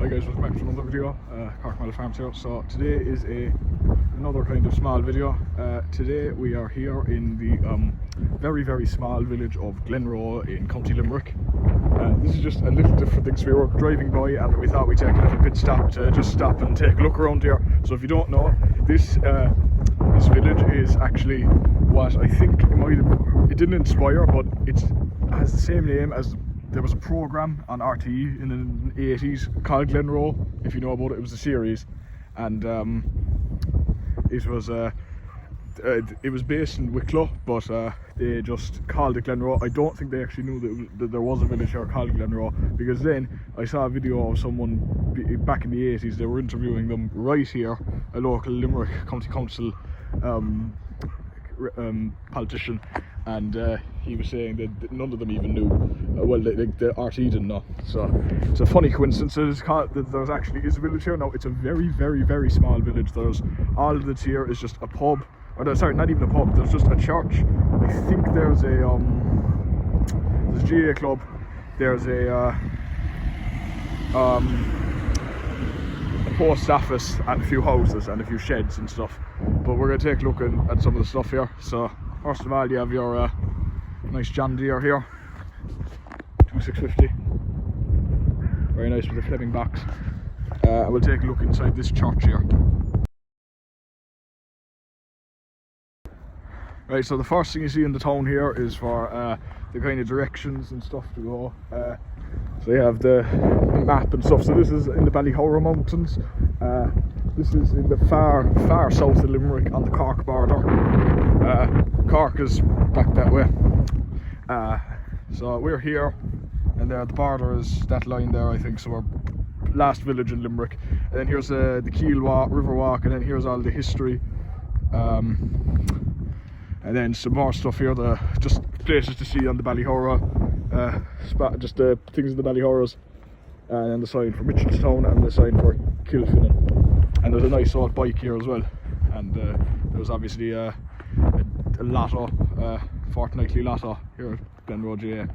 Hi guys, welcome back to another video. Cork Farms here. So today is another kind of small video. Today we are here in the very small village of Glenroe in County Limerick. This is just a little different thing. So we were driving by and we thought we'd take a little pit stop to just stop and take a look around here. So if you don't know, this village is actually what I think it didn't inspire, but it has the same name as. There was a programme on RTE in the 80s called Glenroe. If you know about it, it was a series, and it was based in Wicklow, but they just called it Glenroe. I don't think they actually knew that there was a village here called Glenroe, because then I saw a video of someone back in the 80s. They were interviewing them right here, a local Limerick County Council politician, and he was saying that none of them even knew. Well, the RT didn't know. So it's a funny coincidence that there actually is a village here. Now it's a very small village. There's all that's here is just a pub, or sorry, not even a pub. There's just a church. I think there's a GA club. There's a post office and a few houses and a few sheds and stuff. But we're going to take a look at some of the stuff here. So first of all, you have your nice John Deere here, 2650, very nice with the Fleming box. We'll take a look inside this church here. Right, so the first thing you see in the town here is for the kind of directions and stuff to go. So you have the map and stuff. So this is in the Ballyhora Mountains. This is in the far south of Limerick on the Cork border. Cork is back that way. So we're here, and there the border is that line there, I think. So we're last village in Limerick. And then here's the Keel Walk, River Walk, and then here's all the history. And then some more stuff here, just places to see on the Ballyhora, just the things in the Ballyhoras, and then the sign for Mitchelstown and the sign for Kilfinnan. And there's a nice old bike here as well. And there was obviously a lotto, fortnightly lotto here at Glenroe GA.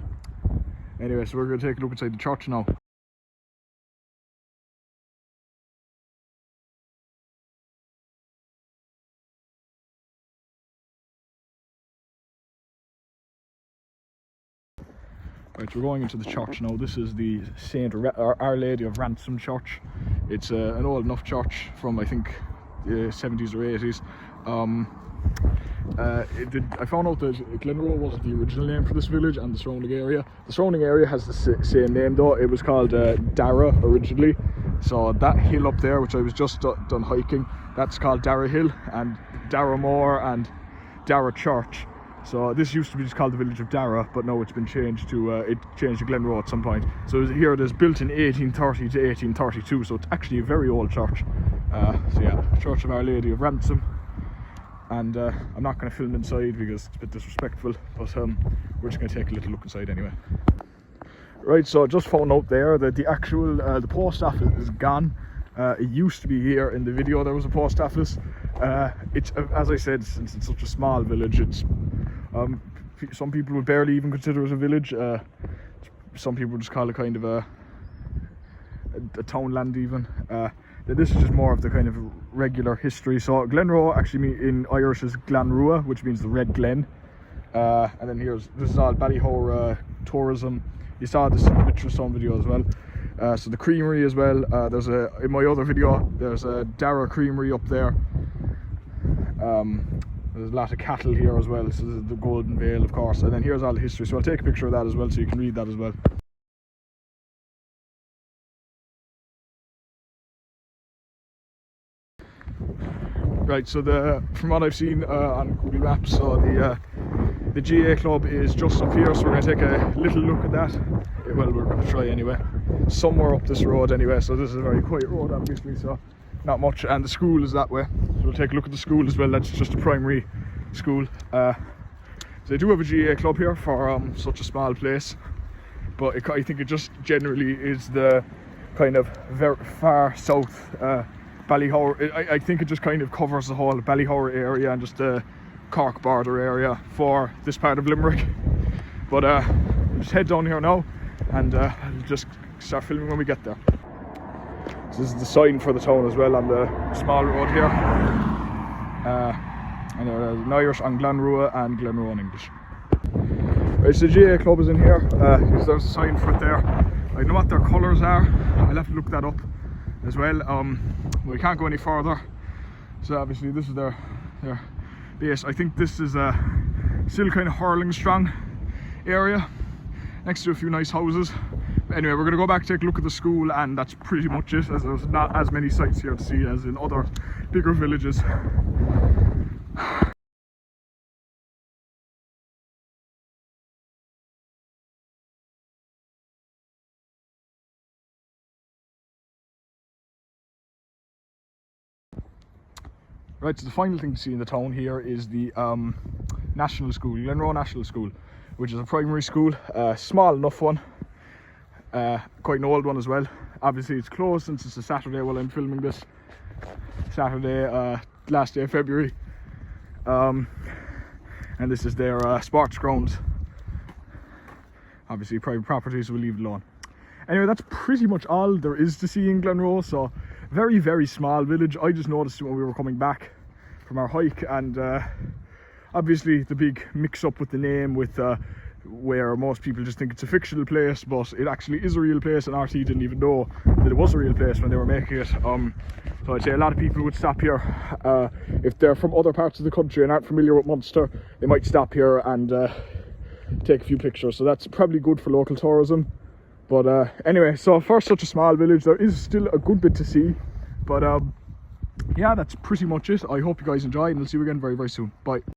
Anyway, so we're going to take a look inside the church now. Right, we're going into the church now. This is the Our Lady of Ransom Church. It's an old enough church from, I think, the 70s or 80s. I found out that Glenroe wasn't the original name for this village and the surrounding area. The surrounding area has the same name though. It was called Dara originally. So that hill up there, which I was just done hiking, that's called Dara Hill, and Dara Moor and Dara Church. So this used to be just called the village of Dara, but now it's been changed to Glenroe at some point. So here it is, built in 1830 to 1832, so it's actually a very old church. So yeah, Church of Our Lady of Ransom. And I'm not going to film inside because it's a bit disrespectful, but we're just going to take a little look inside anyway. Right, so I just found out there that the actual the post office is gone. It used to be here in the video. There was a post office. It's as I said, since it's such a small village, it's some people would barely even consider it a village. Some people just call it kind of a townland even. This is just more of the kind of regular history. So Glenroe actually in Irish is Glenroe, which means the Red Glen. And then this is all Ballyhora tourism. You saw this in the Mitchelstown video as well. So the creamery as well. There's in my other video, there's a Dara creamery up there. There's a lot of cattle here as well. This is the Golden Vale, of course. And then here's all the history. So I'll take a picture of that as well, so you can read that as well. Right, so from what I've seen on Google Maps, so the GA club is just up here, so we're going to take a little look at that. Well, we're going to try anyway. Somewhere up this road anyway, so this is a very quiet road obviously, so not much. And the school is that way, so we'll take a look at the school as well. That's just a primary school. So they do have a GA club here for such a small place, but I think it just generally is the kind of very far south Ballyhora. I think it just kind of covers the whole Ballyhora area and just the Cork border area for this part of Limerick. But we'll just head down here now and I'll just start filming when we get there. So this is the sign for the town as well on the small road here. And there's an Irish on Glenroe and Glenroe in English. Right, so the GA club is in here. There's a sign for it there. I don't know what their colours are. I'll have to look that up as well. We can't go any further. So obviously this is their base. I think this is still kind of hurling strong area next to a few nice houses. But anyway, we're going to go back, take a look at the school, and that's pretty much it, as there's not as many sites here to see as in other bigger villages. Right, so the final thing to see in the town here is the National School, Glenroe National School, which is a primary school, small enough one, quite an old one as well. Obviously it's closed since it's a Saturday while I'm filming this. Saturday, last day of February. And this is their sports grounds. Obviously private property, so we'll leave it alone. Anyway, that's pretty much all there is to see in Glenroe. So very, very small village. I just noticed it when we were coming back from our hike, and obviously the big mix up with the name, with where most people just think it's a fictional place, but it actually is a real place, and RT didn't even know that it was a real place when they were making it. So I'd say a lot of people would stop here. If they're from other parts of the country and aren't familiar with Munster, they might stop here and take a few pictures. So that's probably good for local tourism. But anyway, so for such a small village, there is still a good bit to see. But yeah, that's pretty much it. I hope you guys enjoyed, and we'll see you again very, very soon. Bye.